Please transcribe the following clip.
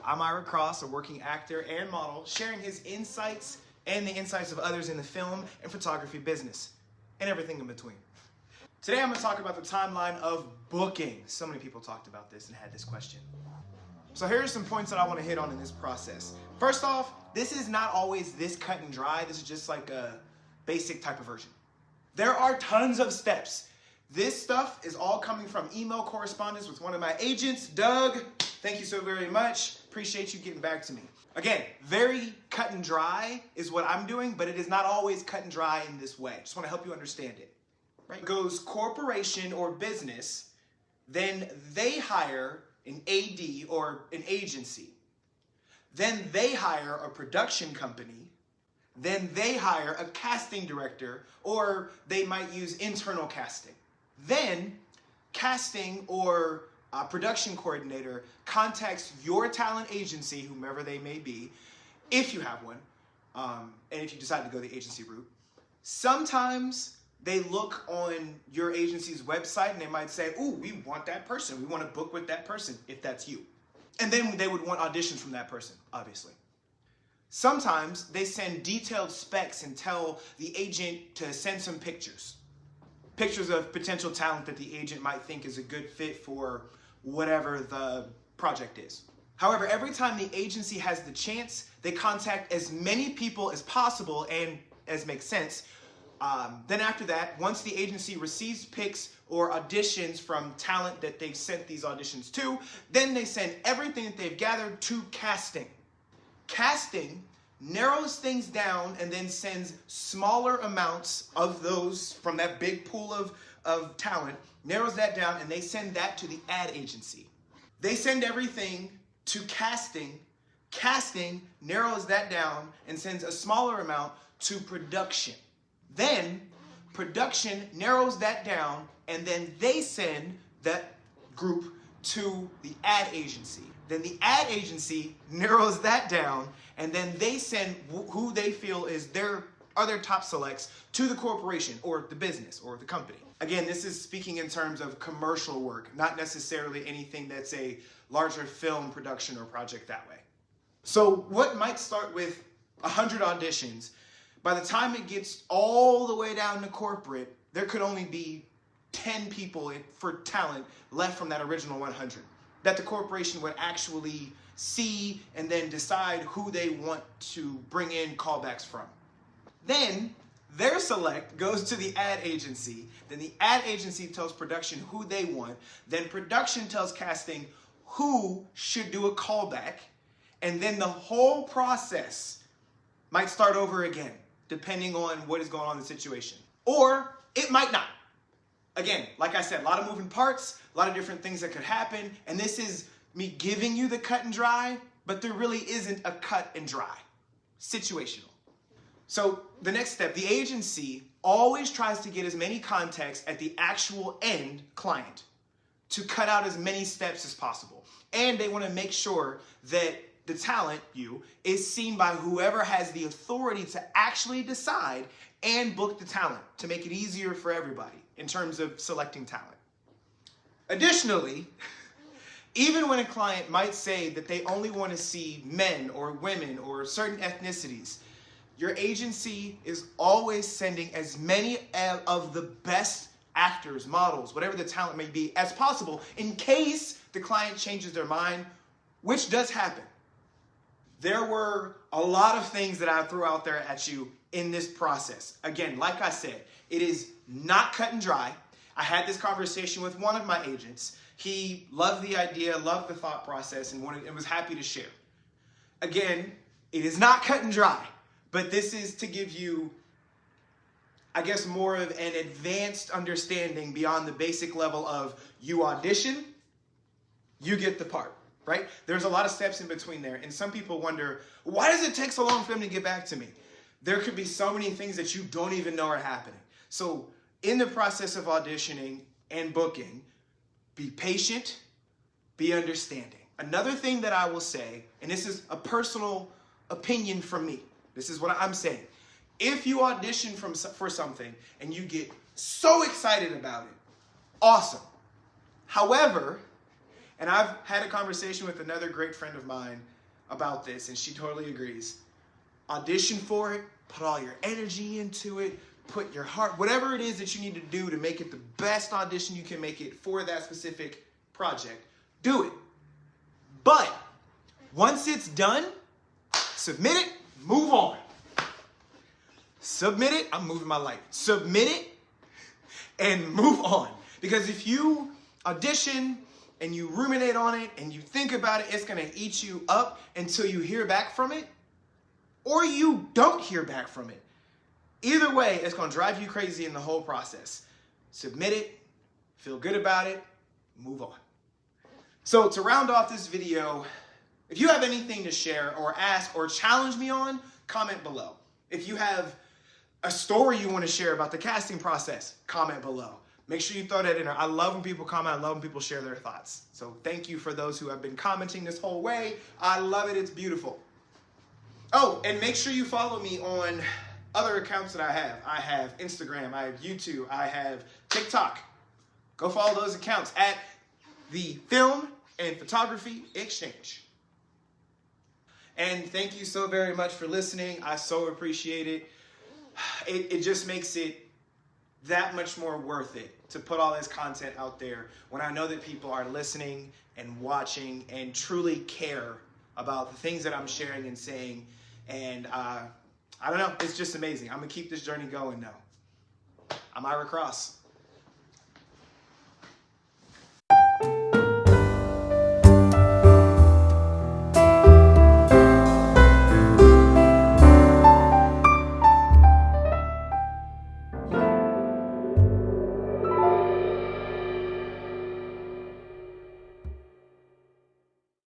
I'm Ira Cross, a working actor and model, sharing his insights and the insights of others in the film and photography business, and everything in between. Today I'm going to talk about the timeline of booking. So many people talked about this and had this question. So here are some points that I want to hit on in this process. First off, this is not always this cut and dry. This is just like a basic type of version. There are tons of steps. This stuff is all coming from email correspondence with one of my agents, Doug. Thank you so very much. Appreciate you getting back to me. Again, very cut and dry is what I'm doing, but it is not always cut and dry in this way. Just want to help you understand it. Right? It goes corporation or business, then they hire an AD or an agency. Then they hire a production company. Then they hire a casting director, or they might use internal casting. Then casting or production coordinator contacts your talent agency, whomever they may be, if you have one, and if you decide to go the agency route. Sometimes they look on your agency's website and they might say, ooh, we want that person. We want to book with that person, if that's you. And then they would want auditions from that person, obviously. Sometimes they send detailed specs and tell the agent to send some pictures. Pictures of potential talent that the agent might think is a good fit for whatever the project is. However, every time the agency has the chance, they contact as many people as possible and as makes sense. Then after that, once the agency receives pics or auditions from talent that they've sent these auditions to, then they send everything that they've gathered to casting. Casting narrows things down and then sends smaller amounts of those from that big pool of talent, narrows that down, and they send that to the ad agency. They send everything to casting. Casting narrows that down and sends a smaller amount to production. Then production narrows that down and then they send that group to the ad agency. Then the ad agency narrows that down and then they send who they feel is their other top selects to the corporation or the business or the company. Again, this is speaking in terms of commercial work, not necessarily anything that's a larger film production or project that way. So what might start with 100 auditions, by the time it gets all the way down to corporate, there could only be 10 people for talent left from that original 100 that the corporation would actually see and then decide who they want to bring in callbacks from. Then their select goes to the ad agency. Then the ad agency tells production who they want. Then production tells casting who should do a callback. And then the whole process might start over again, depending on what is going on in the situation. Or it might not. Again, like I said, a lot of moving parts, a lot of different things that could happen. And this is me giving you the cut and dry, but there really isn't a cut and dry. Situational. So the next step, the agency always tries to get as many contacts at the actual end client to cut out as many steps as possible. And they want to make sure that the talent, is seen by whoever has the authority to actually decide and book the talent to make it easier for everybody in terms of selecting talent. Additionally, even when a client might say that they only want to see men or women or certain ethnicities, your agency is always sending as many of the best actors, models, whatever the talent may be, as possible in case the client changes their mind, which does happen. There were a lot of things that I threw out there at you in this process. Again, like I said, it is not cut and dry. I had this conversation with one of my agents. He loved the idea, loved the thought process, and was happy to share. Again, it is not cut and dry, but this is to give you, I guess, more of an advanced understanding beyond the basic level of you audition, you get the part. Right? There's a lot of steps in between there. And some people wonder, why does it take so long for them to get back to me? There could be so many things that you don't even know are happening. So in the process of auditioning and booking, be patient, be understanding. Another thing that I will say, and this is a personal opinion from me. This is what I'm saying. If you audition for something and you get so excited about it, awesome. However, And I've had a conversation with another great friend of mine about this, and she totally agrees. Audition for it, put all your energy into it, put your heart, whatever it is that you need to do to make it the best audition you can make it for that specific project. Do it. But once it's done, submit it, move on. Submit it, I'm moving my light. Submit it and move on. Because if you audition and you ruminate on it and you think about it, it's gonna eat you up until you hear back from it, or you don't hear back from it. Either way, it's gonna drive you crazy in the whole process. Submit it, feel good about it, move on. So to round off this video, if you have anything to share or ask or challenge me on, comment below. If you have a story you want to share about the casting process, comment below. Make sure you throw that in there. I love when people comment. I love when people share their thoughts. So thank you for those who have been commenting this whole way. I love it. It's beautiful. Oh, and make sure you follow me on other accounts that I have. I have Instagram, I have YouTube, I have TikTok. Go follow those accounts at the Film and Photography Exchange. And thank you so very much for listening. I so appreciate it. It just makes it that much more worth it to put all this content out there when I know that people are listening and watching and truly care about the things that I'm sharing and saying. And I don't know, it's just amazing. I'm gonna keep this journey going now. I'm Ira Cross.